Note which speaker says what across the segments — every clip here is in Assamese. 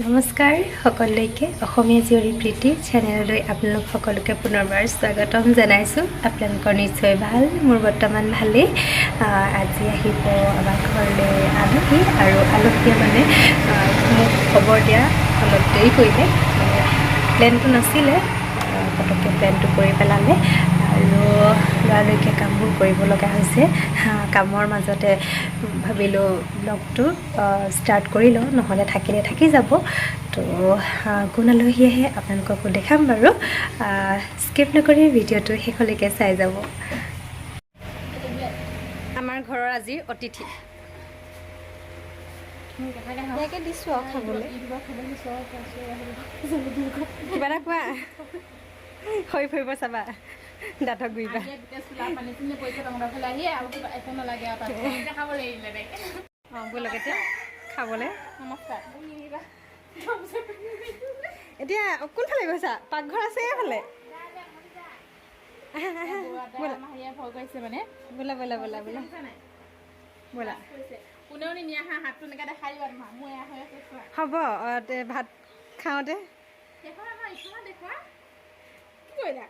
Speaker 1: নমস্কাৰ সকলোকে অসমীয়া জীয়ৰী প্ৰীতি চেনেললৈ আপোনালোক সকলোকে পুনৰবাৰ স্বাগতম জনাইছোঁ। আপোনালোকৰ নিশ্চয় ভাল, মোৰ বৰ্তমান ভালেই। আজি আহিব আমাৰ ঘৰলৈ আলহী, আৰু আলহীয়ে মানে মোক খবৰ দিয়া অলপ দেৰি কৰিলে, প্লেনটো নাছিলে, পটককৈ প্লেনটো কৰি পেলালে আৰু লৰালৰিকৈ কামবোৰ কৰিব লগা হৈছে। কামৰ মাজতে ভাবিলোঁ ব্লগটো ষ্টাৰ্ট কৰি লওঁ, নহ'লে থাকিলে থাকি যাব। তো কোন আলহী আহে আপোনালোককো দেখাম বাৰু, স্কিপ নকৰি ভিডিঅ'টো শেষলৈকে চাই যাব। আমাৰ ঘৰৰ আজিৰ অতিথি দিছোঁ আৰু খাবলৈ। কিবা এটা কোৱা, হৈ ফুৰিব চাবা, দাঁতক গুৰিবা। অঁ ব'লক এতিয়া খাবলৈ। নমস্কাৰ। এতিয়া কোনফালে গৈছা? পাকঘৰ আছে এইফালে। ব'লা ব'লা ব'লা ব'লা ব'লা। কোনেও নিনিয়া হাতটো এনেকৈ দেখাই দিবা তোমাক, মোৰ এয়া হৈ আছে। হ'ব, ভাত খাওঁতে কি কৰিলা?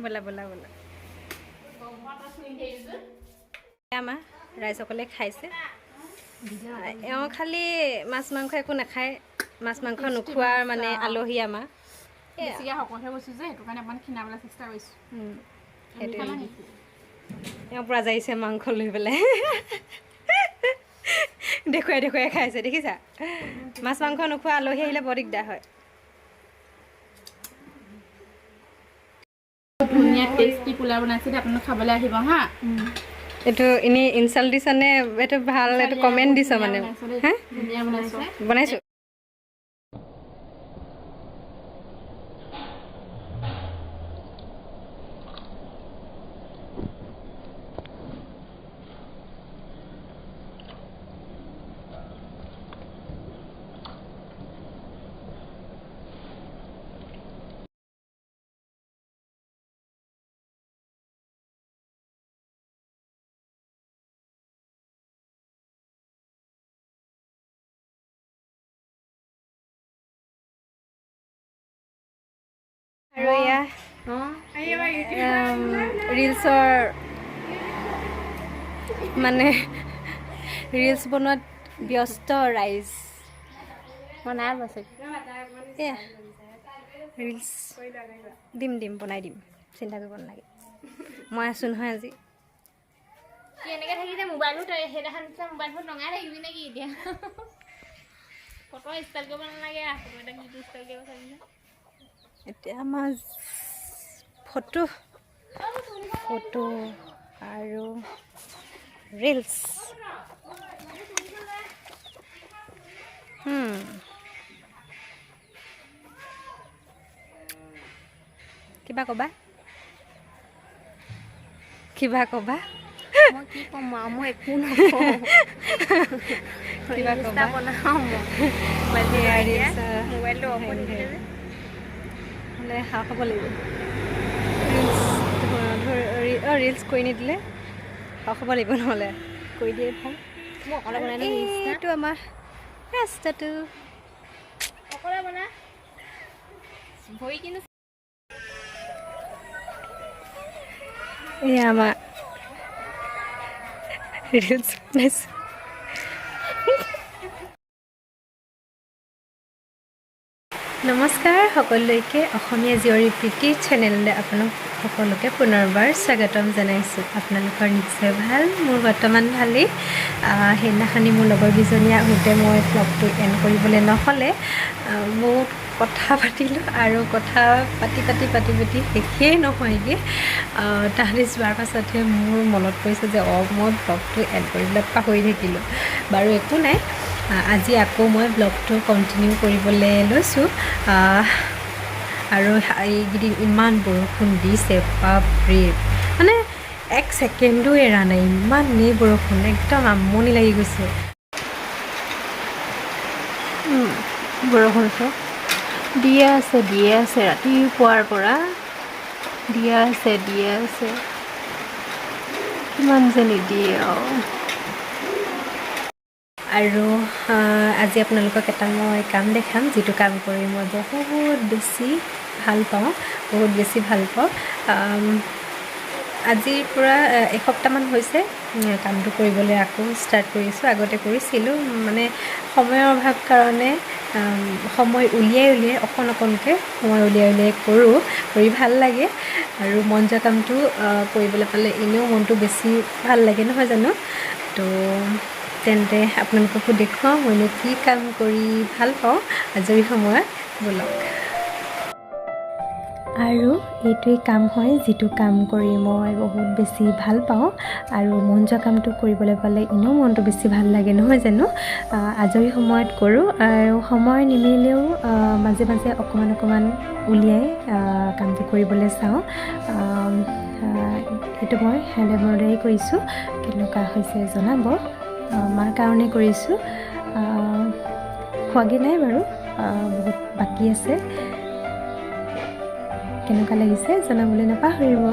Speaker 1: ব'লা ব'লা ব'লা। আমাৰ ৰাইজসকলে খাইছে। এওঁ খালি মাছ মাংস একো নাখায়, মাছ মাংস নোখোৱাৰ মানে আলহী আমাৰ। বেছিকৈ শকতহে গৈছোঁ যে, সেইটো কাৰণে অকণমান খীনাবলৈ চেষ্টা কৰিছোঁ। সেইটোৱে এওঁ পৰা যাইছে মাংস লৈ পেলাই, দেখুৱাই দেখুৱাই খাইছে, দেখিছা? মাছ মাংস নোখোৱা আলহী আহিলে বৰ দিগদাৰ হয়।
Speaker 2: ধুনীয়া টেষ্টি পোলাও বনাইছে, আপোনালোক খাবলৈ আহিব হা।
Speaker 1: এইটো এনেই ইনচাল্ট দিছ নে? এইটো ভাল, এইটো কমেণ্ট দিছ মানে? হা বনাইছোঁ। আৰু এয়া ৰিলছৰ মানে ৰিলছ বনোৱাত ব্যস্ত ৰাইজ। বনাই আছে এয়া ৰিলছ দিম বনাই দিম, চিন্তা কৰিব নালাগে। মই আছোঁ নহয় আজি।
Speaker 2: কি এনেকৈ থাকি যে মোবাইলটো সেইদিনাখন মোবাইলটো লগাই থাকিবি নেকি এতিয়া? ফটো ষ্টাইল কৰিব নালাগে, ফটো এটা কি ষ্টাইল কৰিব চাবি।
Speaker 1: এতিয়া আমাৰ ফটো আৰু ৰিলছ। কিবা ক'বা?
Speaker 2: মই কি ক'ম আৰু, মই একো নকওঁ। কিবা ক'বা বনাওঁ মোবাইলটো অফ হৈ থাকিলে যে
Speaker 1: হ'লে খাব লাগিব। ৰিলছ কৰি নিদিলে খাব লাগিব, নহ'লে কৰি দিয়ে ভাল।
Speaker 2: মই অকলে বনাই
Speaker 1: এইটো আমাৰ ৰাস্তাটো
Speaker 2: অকলে বনাই ভৰি কিন্তু
Speaker 1: এয়া আমাৰ ৰিলছ বনাইছোঁ। নমস্কাৰ সকলোকে অসমীয়া জীয়ৰী প্ৰীতি চেনেললৈ আপোনালোক সকলোকে পুনৰবাৰ স্বাগতম জনাইছোঁ। আপোনালোকৰ নিশ্চয় ভাল, মোৰ বৰ্তমান ভালেই। সেইদিনাখনি মোৰ লগৰকেইজনীয়ে আহোঁতে মই ব্লগটো এণ্ড কৰিবলৈ নহ'লে বহুত কথা পাতিলোঁ, আৰু কথা পাতি শেষেই নহয়গৈ। তাহাঁতি যোৱাৰ পাছতহে মোৰ মনত পৰিছে যে মই ব্লগটো এণ্ড কৰিবলৈ পাহৰি থাকিলোঁ। বাৰু একো নাই, আজি আকৌ মই ব্লগটো কণ্টিনিউ কৰিবলৈ লৈছোঁ। আৰু এইকেইদিন ইমান বৰষুণ দিছে, বাপৰে, মানে এক ছেকেণ্ডো এৰা নাই, ইমানেই বৰষুণ, একদম আমনি লাগি গৈছে। বৰষুণটো দিয়ে আছে ৰাতিপুৱাৰ পৰা দিয়ে আছে, কিমান যে নিদিয়ে আৰু। আৰু আজি আপোনালোকক এটা মই কাম দেখাম, যিটো কাম কৰি মই বহুত বেছি ভাল পাওঁ, আজিৰ পৰা এসপ্তাহমান হৈছে কামটো কৰিবলৈ আকৌ ষ্টাৰ্ট কৰিছোঁ। আগতে কৰিছিলোঁ, মানে সময়ৰ অভাৱ কাৰণে সময় উলিয়াই অকণকৈ সময় উলিয়াই কৰোঁ, কৰি ভাল লাগে। আৰু মন যোৱা কামটো কৰিবলৈ পালে এনেও মনটো বেছি ভাল লাগে, নহয় জানো? তো তেন্তে আপোনালোককো দেখুৱাওঁ মইনো কি কাম কৰি ভাল পাওঁ আজৰি সময়ত, ব'লক। আৰু এইটোৱেই কাম হয় যিটো কাম কৰি মই বহুত বেছি ভাল পাওঁ, আৰু মন যোৱা কামটো কৰিবলৈ পালে এনেও মনটো বেছি ভাল লাগে, নহয় জানো? আজৰি সময়ত কৰোঁ, আৰু সময় নিমিলেও মাজে মাজে অকণমান উলিয়াই কামটো কৰিবলৈ চাওঁ। এইটো মই হেণ্ড এম্ব্ৰইডাৰী কৰিছোঁ, কেনেকুৱা হৈছে জনাব। মাৰ কাৰণে কৰিছোঁ, হোৱাগৈ নাই বাৰু, বহুত বাকী আছে। কেনেকুৱা লাগিছে জনাবলৈ নাপাহৰিব।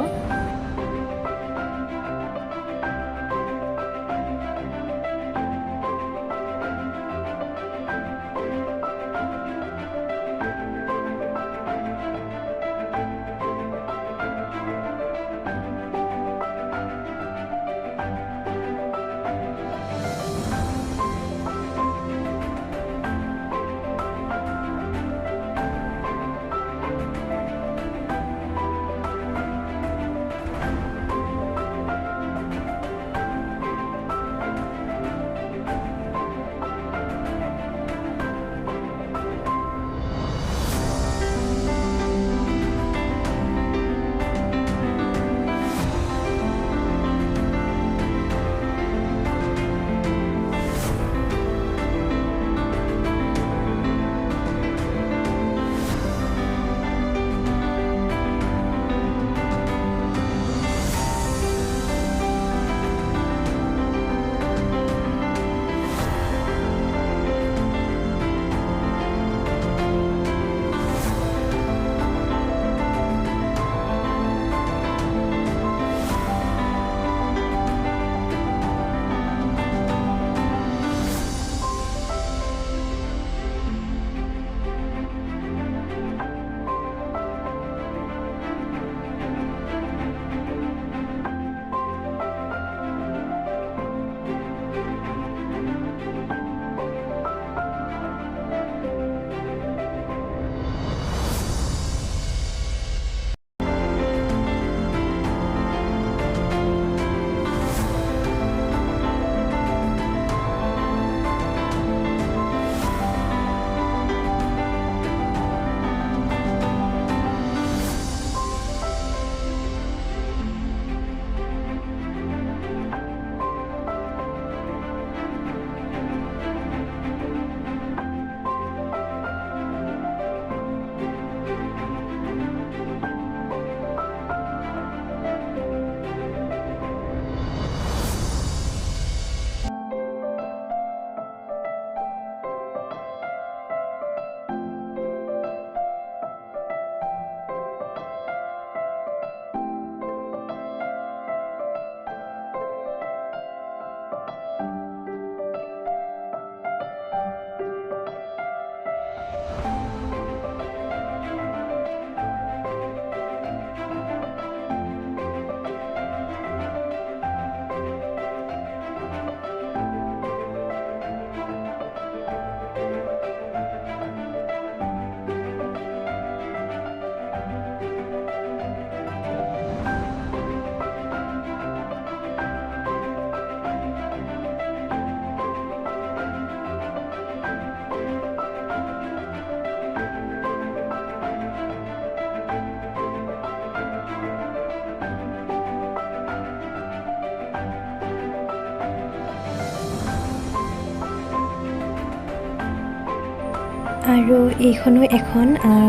Speaker 1: আৰু এইখনো এখন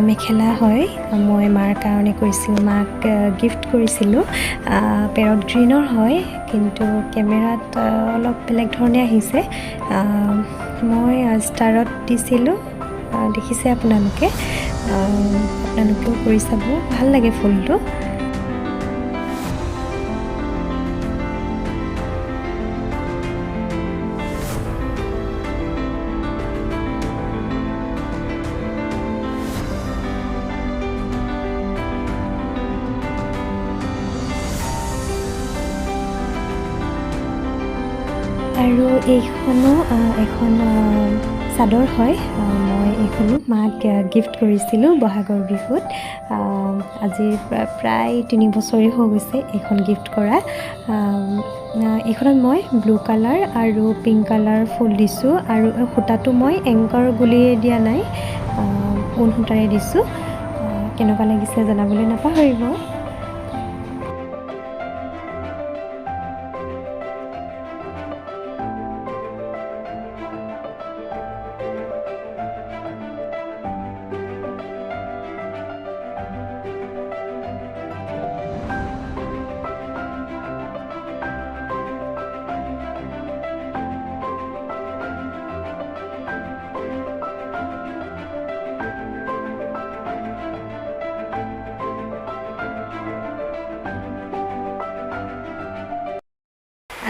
Speaker 1: মেখেলা হয়, মই মাৰ কাৰণে কৰিছিলোঁ, মাক গিফ্ট কৰিছিলোঁ। পেৰট গ্ৰীণৰ হয়, কিন্তু কেমেৰাত অলপ বেলেগ ধৰণে আহিছে। মই ষ্টাৰত দিছিলোঁ, দেখিছে আপোনালোকেও কৰি চাব, ভাল লাগে ফুলটো। আৰু এইখনো এখন চাদৰ হয়। মই এইখনো মাক গিফ্ট কৰিছিলোঁ বহাগৰ বিহুত। আজি প্ৰায় 3 বছৰেই হৈ গৈছে এইখন গিফ্ট কৰা। এইখনত মই ব্লু কালাৰ আৰু পিংক কালাৰ ফুল দিছোঁ আৰু সূতাটো মই এংকৰ গুলিয়ে দিয়া নাই, ঊণ সূতাৰে দিছোঁ। কেনেকুৱা লাগিছে জনাবলৈ নাপাহৰিব।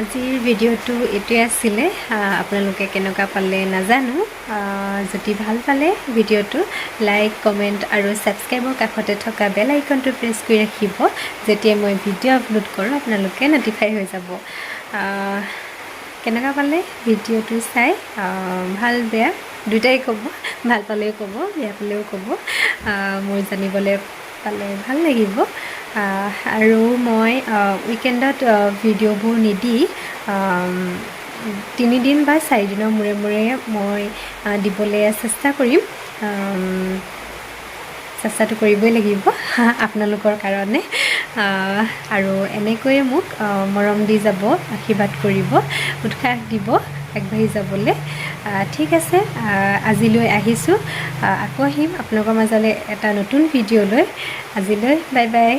Speaker 1: আজিৰ ভিডিঅ'টো এইটোৱে আছিলে। আপোনালোকে কেনেকুৱা পালে নাজানো। যদি ভাল পালে ভিডিঅ'টো লাইক, কমেণ্ট আৰু ছাবস্ক্ৰাইবৰ কাষতে থকা বেল আইকনটো প্ৰেছ কৰি ৰাখিব। যেতিয়া মই ভিডিঅ' আপলোড কৰোঁ আপোনালোকে ন'টিফাই হৈ যাব। কেনেকুৱা পালে ভিডিঅ'টো চাই, ভাল বেয়া দুটাই ক'ব। ভাল পালেও ক'ব, বেয়া পালেও ক'ব। মোৰ জানিবলৈ পালে ভাল লাগিব। আৰু মই উইকেণ্ডত ভিডিঅ'বোৰ নিদি 3 দিন বা 4 দিনৰ মূৰে মূৰে মই দিবলৈ চেষ্টা কৰিম। চেষ্টাটো কৰিবই লাগিব আপোনালোকৰ কাৰণে। আৰু এনেকৈয়ে মোক মৰম দি যাব, আশীৰ্বাদ কৰিব, উৎসাহ দিব আগবাঢ়ি যাবলৈ। ঠিক আছে, আজিলৈ আহিছোঁ। আকৌ আহিম আপোনালোকৰ মাজলৈ এটা নতুন ভিডিঅ' লৈ। আজিলৈ বাই বাই।